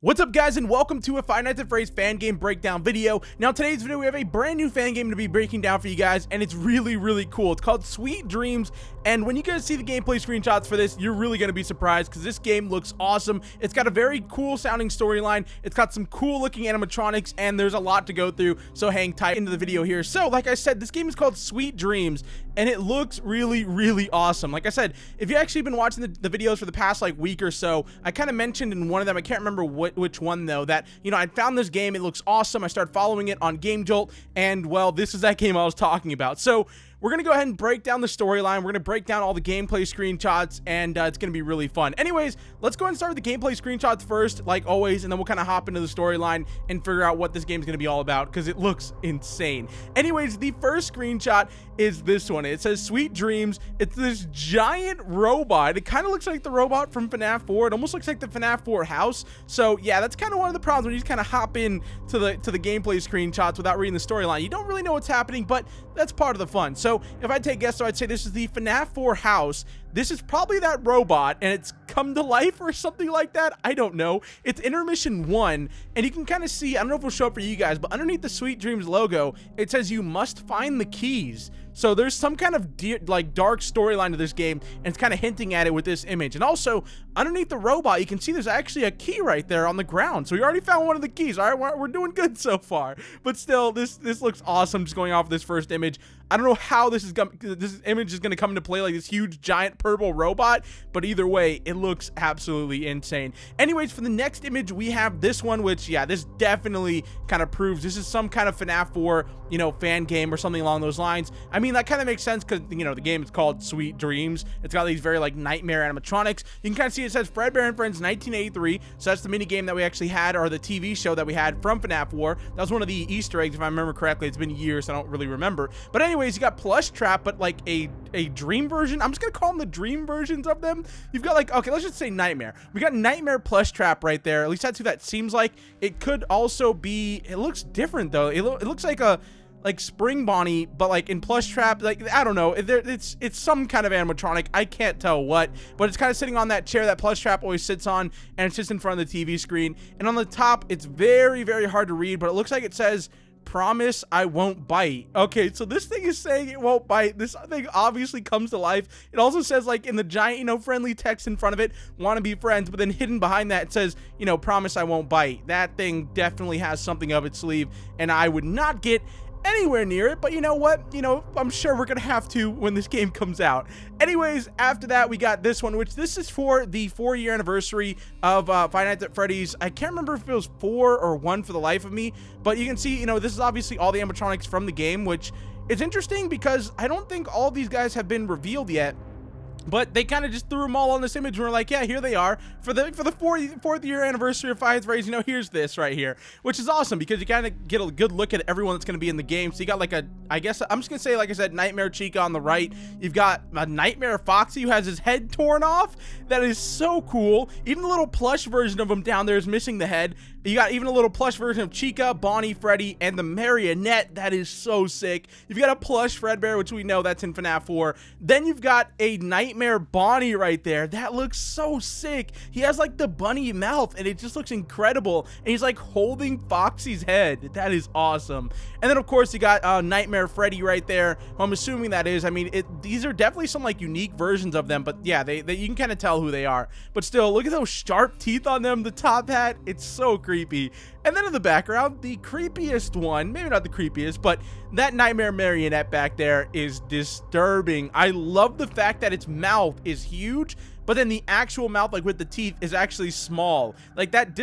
What's up, guys, and welcome to a Five Nights at Freddy's fan game breakdown video. Now, today's video, we have a brand new fan game to be breaking down for you guys, and it's really cool. It's called Sweet Dreams, and when you guys see the gameplay screenshots for this, you're really going to be surprised because this game looks awesome. It's got a very cool sounding storyline. It's got some cool looking animatronics, and there's a lot to go through, so hang tight into the video here. So, like I said, this game is called Sweet Dreams, and it looks really awesome. Like I said, if you've actually been watching the videos for the past like week or so, I kind of mentioned in one of them, I can't remember which one though, that, you know, I found this game, it looks awesome. I started following it on Game Jolt, and well, this is that game I was talking about. So we're going to go ahead and break down the storyline. We're going to break down all the gameplay screenshots, and it's going to be really fun. Anyways, let's go ahead and start with the gameplay screenshots first, like always, and then we'll kind of hop into the storyline and figure out what this game is going to be all about, because it looks insane. Anyways, the first screenshot is this one. It says Sweet Dreams. It's this giant robot. It kind of looks like the robot from FNAF 4. It almost looks like the FNAF 4 house. So yeah, that's kind of one of the problems when you just kind of hop in to the gameplay screenshots without reading the storyline. You don't really know what's happening, but that's part of the fun. So if I take a guess, so I'd say this is the FNAF 4 house. This is probably that robot, and it's come to life or something like that. I don't know. It's intermission 1, and you can kind of see, I don't know if it'll show up for you guys, but underneath the Sweet Dreams logo, it says you must find the keys. So there's some kind of dark storyline to this game, and it's kind of hinting at it with this image. And also, underneath the robot, you can see there's actually a key right there on the ground. So we already found one of the keys. All right, we're doing good so far. But still, this looks awesome just going off of this first image. I don't know how this image is going to come into play, like this huge giant purple robot, but either way, it looks absolutely insane. Anyways, for the next image, we have this one, which, yeah, this definitely kind of proves this is some kind of FNAF 4, you know, fan game or something along those lines. I mean, that kind of makes sense because, you know, the game is called Sweet Dreams. It's got these very, like, nightmare animatronics. You can kind of see it says Fredbear and Friends 1983, so that's the mini game that we actually had, or the TV show that we had from FNAF 4. That was one of the Easter eggs, if I remember correctly. It's been years, so I don't really remember. But anyways, you got Plush Trap, but like a dream version. I'm just gonna call them the dream versions of them. You've got, like, okay, let's just say Nightmare. We got Nightmare Plush Trap right there. At least that's who that seems like. It could also be, it looks different though. It looks like a Spring Bonnie, but like in Plush Trap. Like, I don't know, it's some kind of animatronic. I can't tell what, but it's kind of sitting on that chair that Plush Trap always sits on, and it's just in front of the TV screen. And on the top, it's very hard to read, but it looks like it says, "Promise I won't bite." Okay, so this thing is saying it won't bite. This thing obviously comes to life. It also says, like, in the giant, you know, friendly text in front of it, "Want to be friends," but then hidden behind that it says, you know, "Promise I won't bite." That thing definitely has something up its sleeve, and I would not get anywhere near it, but you know what? You know, I'm sure we're gonna have to when this game comes out. Anyways, after that, we got this one, which this is for the 4-year anniversary of Five Nights at Freddy's. I can't remember if it was 4 or 1 for the life of me, but you can see, you know, this is obviously all the animatronics from the game, which is interesting because I don't think all these guys have been revealed yet. But they kind of just threw them all on this image and we're like, yeah, here they are. For the 4th year anniversary of Five Nights at Freddy's, you know, here's this right here, which is awesome because you kind of get a good look at everyone that's going to be in the game. So you got, like, I guess I'm just going to say, like I said, Nightmare Chica on the right. You've got a Nightmare Foxy who has his head torn off. That is so cool. Even the little plush version of him down there is missing the head. You got even a little plush version of Chica, Bonnie, Freddy, and the marionette. That is so sick. You've got a plush Fredbear, which we know that's in FNAF 4. Then you've got a Nightmare Bonnie right there. That looks so sick. He has, like, the bunny mouth, and it just looks incredible. And he's, like, holding Foxy's head. That is awesome. And then, of course, you got Nightmare Freddy right there. I'm assuming that is, I mean, these are definitely some, like, unique versions of them, but yeah, you can kind of tell who they are. But still, look at those sharp teeth on them, the top hat. It's so creepy. And then in the background, the creepiest one, maybe not the creepiest, but that Nightmare Marionette back there is disturbing. I love the fact that its mouth is huge, but then the actual mouth, like with the teeth, is actually small. Like that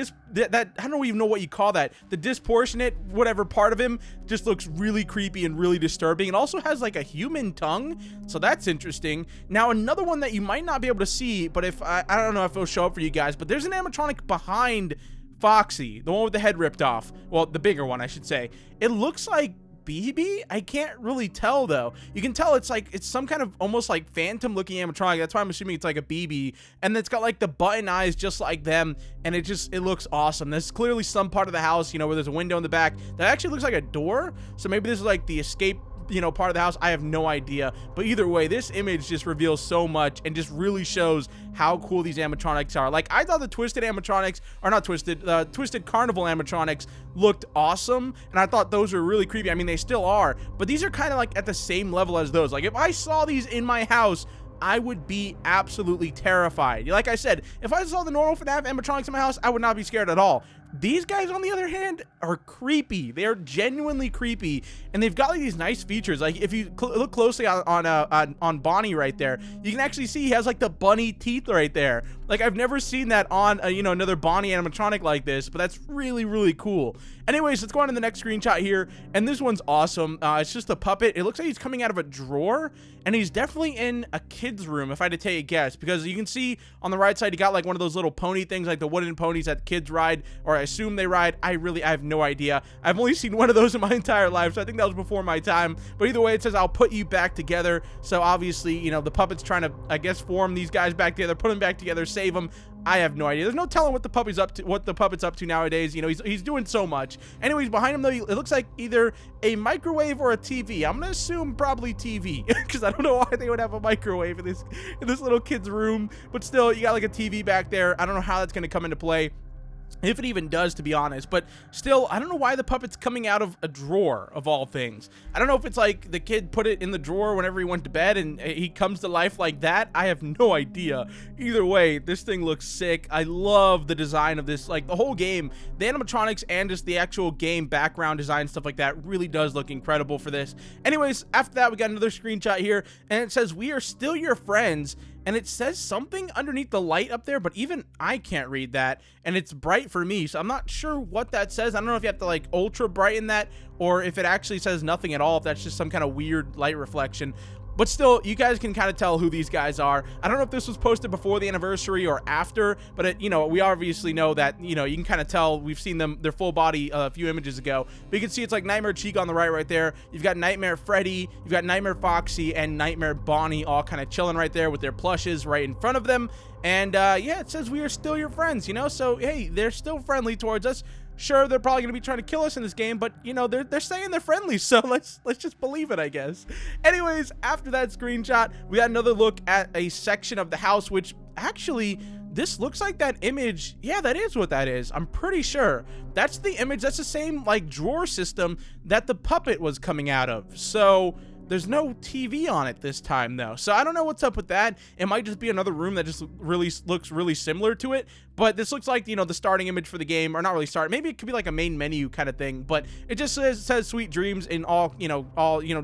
I don't even know what you call that. The disproportionate whatever part of him just looks really creepy and really disturbing. It also has, like, a human tongue, so that's interesting. Now, another one that you might not be able to see, but if I don't know if it'll show up for you guys, but there's an animatronic behind Foxy, the one with the head ripped off. Well, the bigger one, I should say. It looks like BB? I can't really tell though. You can tell it's some kind of almost like phantom looking animatronic. That's why I'm assuming it's like a BB, and it's got like the button eyes just like them, and it looks awesome. There's clearly some part of the house, you know, where there's a window in the back that actually looks like a door, so maybe this is like the escape part of the house. I have no idea, but either way, this image just reveals so much and just really shows how cool these animatronics are. Like, I thought the twisted animatronics, or not twisted, twisted carnival animatronics looked awesome, and I thought those were really creepy. I mean, they still are, but these are kind of like at the same level as those. Like, if I saw these in my house, I would be absolutely terrified. Like I said, if I saw the normal FNAF animatronics in my house, I would not be scared at all. These guys, on the other hand, are creepy. They are genuinely creepy, and they've got like these nice features. Like, if you look closely on Bonnie right there, you can actually see he has like the bunny teeth right there. Like, I've never seen that on another Bonnie animatronic like this, but that's really, really cool. Anyways, let's go on to the next screenshot here, and this one's awesome. It's just a puppet. It looks like he's coming out of a drawer, and he's definitely in a kid's room, if I had to take a guess, because you can see on the right side, you got like one of those little pony things, like the wooden ponies that kids ride, or I assume they ride. I have no idea. I've only seen one of those in my entire life, so I think that was before my time. But either way, it says, I'll put you back together. So obviously, the puppet's trying to, I guess, form these guys back together, put them back together, save them. I have no idea. There's no telling what the puppet's up to nowadays. He's doing so much. Anyways, behind him though, it looks like either a microwave or a TV. I'm gonna assume probably TV, because I don't know why they would have a microwave in this little kid's room. But still, you got like a TV back there. I don't know how that's gonna come into play, if it even does, to be honest. But still, I don't know why the puppet's coming out of a drawer, of all things. I don't know if it's like the kid put it in the drawer whenever he went to bed and he comes to life like that. I have no idea. Either way, this thing looks sick. I love the design of this. Like, the whole game, the animatronics and just the actual game background design, stuff like that, really does look incredible for this. Anyways, after that, we got another screenshot here, and it says, "We are still your friends." And it says something underneath the light up there, but even I can't read that, and it's bright for me, so I'm not sure what that says. I don't know if you have to like ultra brighten that, or if it actually says nothing at all, if that's just some kind of weird light reflection. But still, you guys can kind of tell who these guys are. I don't know if this was posted before the anniversary or after, but we obviously know that, you can kind of tell. We've seen their full body a few images ago. But you can see it's like Nightmare Chica on the right there. You've got Nightmare Freddy, you've got Nightmare Foxy, and Nightmare Bonnie all kind of chilling right there with their plushes right in front of them. And yeah, it says, "We are still your friends," so hey, they're still friendly towards us. Sure, they're probably going to be trying to kill us in this game, but they're saying they're friendly, so let's just believe it, I guess. Anyways, after that screenshot, we got another look at a section of the house, which actually, this looks like that image. Yeah, that is what that is. I'm pretty sure that's the image. That's the same like drawer system that the puppet was coming out of. So there's no TV on it this time, though. So I don't know what's up with that. It might just be another room that just really looks really similar to it. But this looks like, the starting image for the game, or not really start. Maybe it could be like a main menu kind of thing. But it just says "Sweet Dreams" in all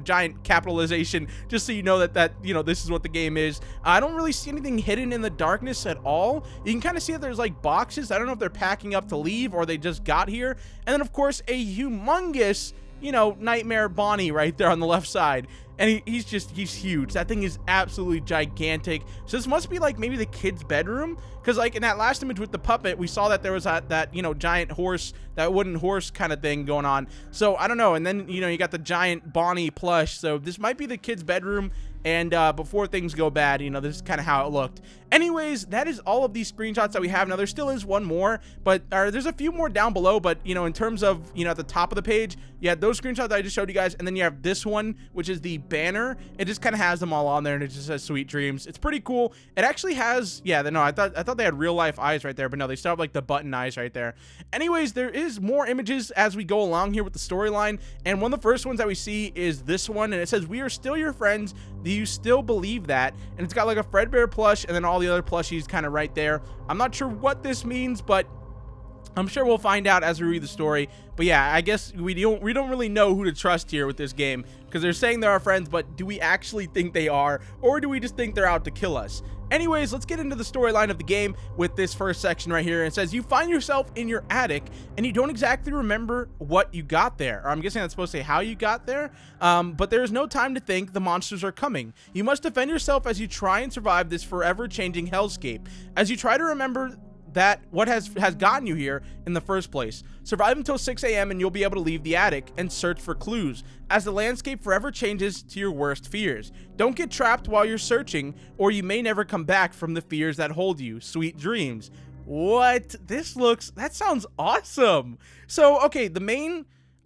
giant capitalization, just so you know that this is what the game is. I don't really see anything hidden in the darkness at all. You can kind of see that there's like boxes. I don't know if they're packing up to leave or they just got here. And then of course a humongous Nightmare Bonnie right there on the left side. And he's huge. That thing is absolutely gigantic. So this must be like maybe the kid's bedroom, because like in that last image with the puppet, we saw that there was that giant horse, that wooden horse kind of thing going on. So I don't know. And then you got the giant Bonnie plush. So this might be the kid's bedroom. And before things go bad, this is kind of how it looked. Anyways, that is all of these screenshots that we have. Now, there still is one more, but there's a few more down below. But, in terms of, at the top of the page, you had those screenshots that I just showed you guys. And then you have this one, which is the banner. It just kind of has them all on there, and it just says "Sweet Dreams." It's pretty cool. It actually has, no, I thought they had real life eyes right there, but no, they still have like the button eyes right there. Anyways, there is more images as we go along here with the storyline. And one of the first ones that we see is this one, and it says, "We are still your friends. Do you still believe that?" And it's got like a Fredbear plush and then all the other plushies kind of right there. I'm not sure what this means, but I'm sure we'll find out as we read the story. But yeah, I guess we don't really know who to trust here with this game, because they're saying they're our friends, but do we actually think they are, or do we just think they're out to kill us? Anyways, let's get into the storyline of the game with this first section right here. It says, "You find yourself in your attic and you don't exactly remember what you got there." Or I'm guessing that's supposed to say how you got there. But there is no time to think. The monsters are coming. You must defend yourself as you try and survive this forever changing hellscape. As you try to remember that what has gotten you here in the first place. Survive until 6 a.m. and you'll be able to leave the attic and search for clues as the landscape forever changes to your worst fears. Don't get trapped while you're searching, or you may never come back from the fears that hold you. Sweet dreams. What? That sounds awesome. So, okay,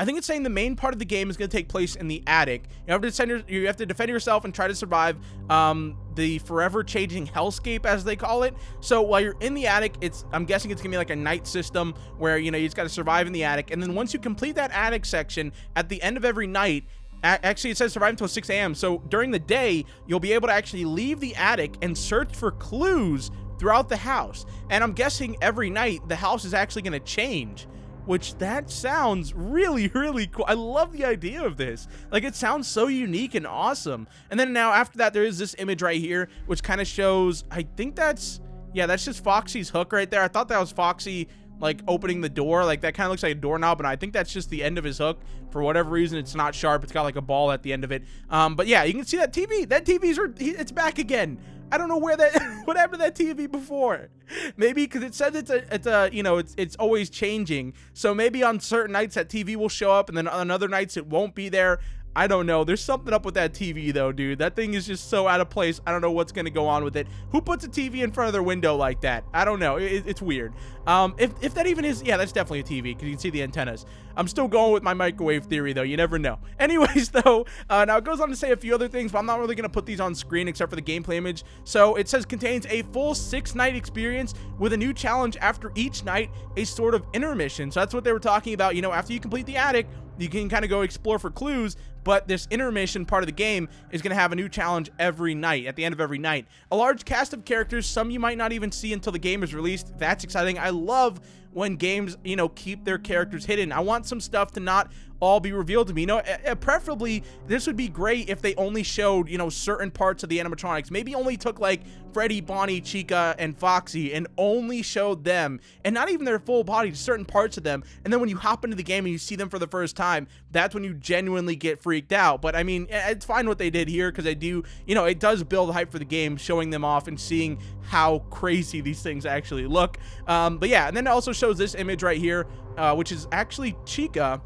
I think it's saying the main part of the game is going to take place in the attic. You have to defend yourself and try to survive the forever changing hellscape, as they call it. So while you're in the attic, I'm guessing it's gonna be like a night system where, you know, you just got to survive in the attic. And then once you complete that attic section at the end of every night, actually it says survive until 6 a.m. So during the day, you'll be able to actually leave the attic and search for clues throughout the house. And I'm guessing every night the house is actually going to change, which that sounds really, really cool. I love the idea of this. Like, it sounds so unique and awesome. And then now after that, there is this image right here, which kind of shows, I think that's just Foxy's hook right there. I thought that was Foxy, like, opening the door. Like, that kind of looks like a doorknob, and I think that's just the end of his hook. For whatever reason, it's not sharp. It's got like a ball at the end of it. But yeah, you can see that TV. That it's back again. I don't know where what happened to that TV before. Maybe because it says it's always changing. So maybe on certain nights that TV will show up, and then on other nights it won't be there. I don't know. There's something up with that TV though, dude. That thing is just so out of place. I don't know what's going to go on with it. Who puts a TV in front of their window like that? I don't know. It's weird. If that even is, yeah, that's definitely a TV because you can see the antennas. I'm still going with my microwave theory though. You never know. Anyways though, now it goes on to say a few other things, but I'm not really going to put these on screen except for the gameplay image. So it says contains a full 6-night experience with a new challenge after each night, a sort of intermission. So that's what they were talking about. You know, after you complete the attic, you can kind of go explore for clues, but this intermission part of the game is going to have a new challenge every night, at the end of every night. A large cast of characters, some you might not even see until the game is released. That's exciting. I love when games, you know, keep their characters hidden. I want some stuff to not all be revealed to me. You know, preferably, this would be great if they only showed, you know, certain parts of the animatronics. Maybe only took like Freddy, Bonnie, Chica, and Foxy and only showed them, and not even their full body, certain parts of them. And then when you hop into the game and you see them for the first time, that's when you genuinely get freaked out. But I mean, it's fine what they did here, because they do, you know, it does build hype for the game, showing them off and seeing how crazy these things actually look. But yeah, and then it also shows this image right here, which is actually Chica.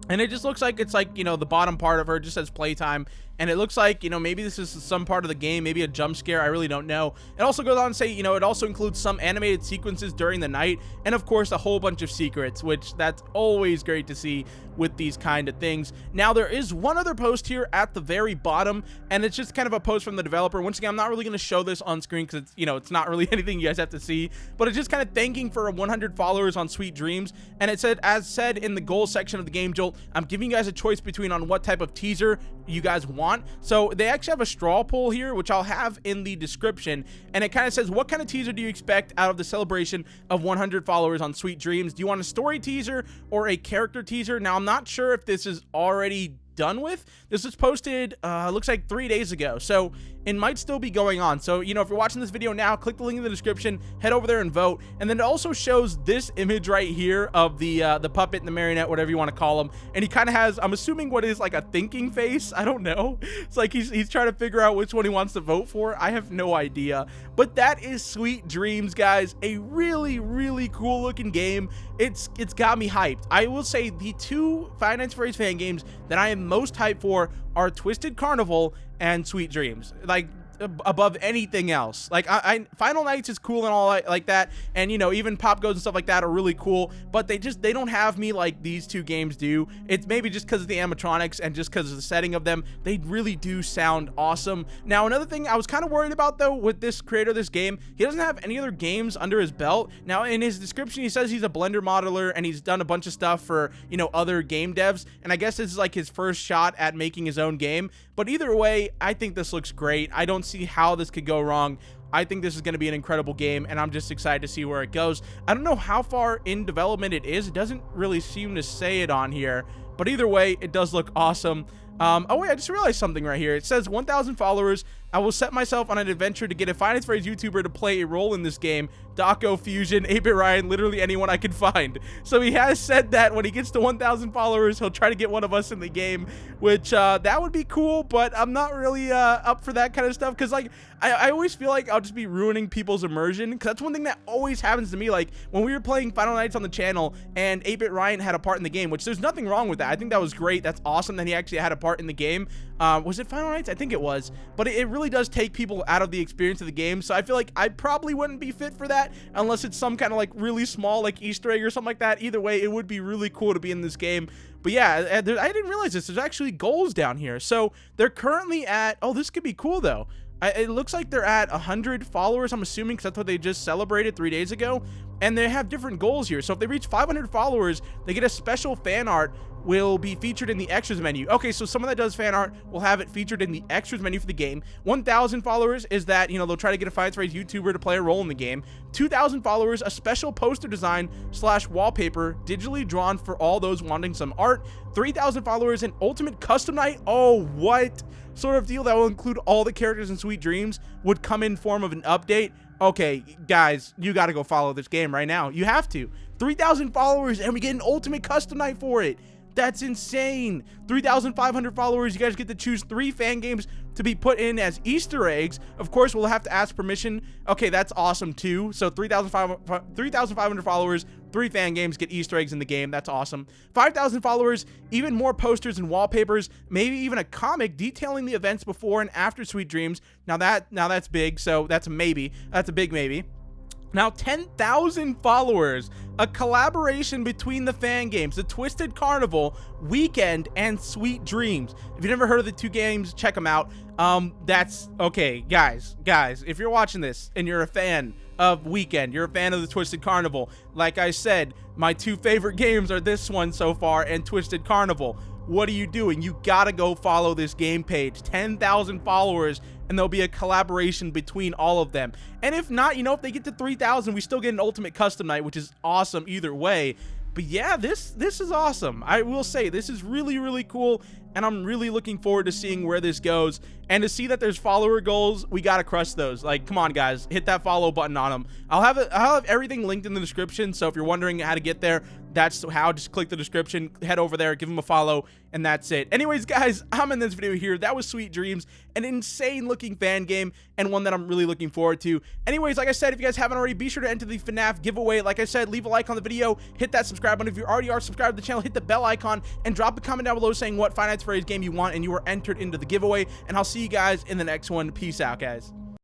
And it just looks like it's like, you know, the bottom part of her just says playtime. And it looks like, you know, maybe this is some part of the game, maybe a jump scare. I really don't know. It also goes on to say, you know, it also includes some animated sequences during the night. And of course, a whole bunch of secrets, which that's always great to see with these kind of things. Now, there is one other post here at the very bottom, and it's just kind of a post from the developer. Once again, I'm not really going to show this on screen because it's, you know, it's not really anything you guys have to see, but it's just kind of thanking for 100 followers on Sweet Dreams. And it said, as said in the goals section of the Game Jolt, I'm giving you guys a choice between on what type of teaser you guys want. So they actually have a straw poll here, which I'll have in the description, and it kind of says, what kind of teaser do you expect out of the celebration of 100 followers on Sweet Dreams? Do you want a story teaser or a character teaser? Now, I'm not sure if this is already done with. This was posted looks like 3 days ago, so it might still be going on. So, you know, if you're watching this video now, click the link in the description, head over there and vote. And then it also shows this image right here of the puppet and the marionette, whatever you want to call him, and he kind of has, I'm assuming, what is like a thinking face. I don't know. It's like he's trying to figure out which one he wants to vote for. I have no idea. But that is Sweet Dreams, guys. A really, really cool looking game. It's got me hyped. I will say the two Five Nights at Freddy's fan games that I am most hyped for are Twisted Carnival and Sweet Dreams. Like, above anything else. Like, Final Nights is cool and all like that, and you know, even Pop Goes and stuff like that are really cool, but they don't have me like these two games do. It's maybe just because of the animatronics and just because of the setting of them. They really do sound awesome. Now, another thing I was kind of worried about though with this creator of this game, he doesn't have any other games under his belt. Now, in his description, he says he's a Blender modeler and he's done a bunch of stuff for, you know, other game devs, and I guess this is like his first shot at making his own game. But either way, I think this looks great. I don't see how this could go wrong. I think this is going to be an incredible game, and I'm just excited to see where it goes. I don't know how far in development it is. It doesn't really seem to say it on here, but either way, it does look awesome. Oh wait, I just realized something right here. It says 1,000 followers. I will set myself on an adventure to get a Five Nights at Freddy's YouTuber to play a role in this game. Daco, Fusion, 8-Bit Ryan, literally anyone I can find. So he has said that when he gets to 1,000 followers, he'll try to get one of us in the game, which that would be cool, but I'm not really up for that kind of stuff, because like I always feel like I'll just be ruining people's immersion, because that's one thing that always happens to me. Like when we were playing Final Nights on the channel and 8-Bit Ryan had a part in the game, which there's nothing wrong with that. I think that was great. That's awesome that he actually had a part part in the game. Was it Final Nights? I think it was, but it really does take people out of the experience of the game. So I feel like I probably wouldn't be fit for that unless it's some kind of like really small like Easter egg or something like that. Either way, it would be really cool to be in this game. But yeah, I didn't realize this. There's actually goals down here. So they're currently at, oh, this could be cool though. It looks like they're at 100 followers, I'm assuming, because that's what they just celebrated 3 days ago. And they have different goals here. So if they reach 500 followers, they get a special fan art will be featured in the extras menu. Okay, so someone that does fan art will have it featured in the extras menu for the game. 1,000 followers is that, you know, they'll try to get a Five Nights at Freddy's YouTuber to play a role in the game. 2,000 followers, a special poster design / wallpaper digitally drawn for all those wanting some art. 3,000 followers, an ultimate custom night. Oh, what sort of deal that will include all the characters in Sweet Dreams would come in form of an update. Okay, guys, you got to go follow this game right now. You have to. 3,000 followers, and we get an ultimate custom night for it. That's insane. 3,500 followers. You guys get to choose 3 fan games to be put in as Easter eggs. Of course, we'll have to ask permission. Okay, that's awesome too. So 3,500 followers, 3 fan games get Easter eggs in the game. That's awesome. 5,000 followers, even more posters and wallpapers, maybe even a comic detailing the events before and after Sweet Dreams. Now that's big. So that's a maybe. That's a big maybe. Now 10,000 followers, a collaboration between the fan games, the Twisted Carnival, Weekend, and Sweet Dreams. If you've never heard of the 2 games, check them out. That's okay, guys, if you're watching this and you're a fan of Weekend, you're a fan of the Twisted Carnival, like I said, my 2 favorite games are this one so far and Twisted Carnival. What are you doing? You gotta go follow this game page. 10,000 followers, and there'll be a collaboration between all of them. And if not, you know, if they get to 3,000, we still get an ultimate custom night, which is awesome either way. But yeah, this is awesome. I will say this is really, really cool, and I'm really looking forward to seeing where this goes. And to see that there's follower goals, we gotta crush those. Like, come on, guys, hit that follow button on them. I'll have everything linked in the description. So if you're wondering how to get there, that's how. Just click the description, head over there, give them a follow, and that's it. Anyways, guys, I'm in this video here. That was Sweet Dreams, an insane looking fan game, and one that I'm really looking forward to. Anyways, like I said, if you guys haven't already, be sure to enter the FNAF giveaway. Like I said, leave a like on the video, hit that subscribe button. If you already are subscribed to the channel, hit the bell icon, and drop a comment down below saying what Five Nights at Freddy's game you want, and you are entered into the giveaway. And I'll see you guys in the next one. Peace out, guys.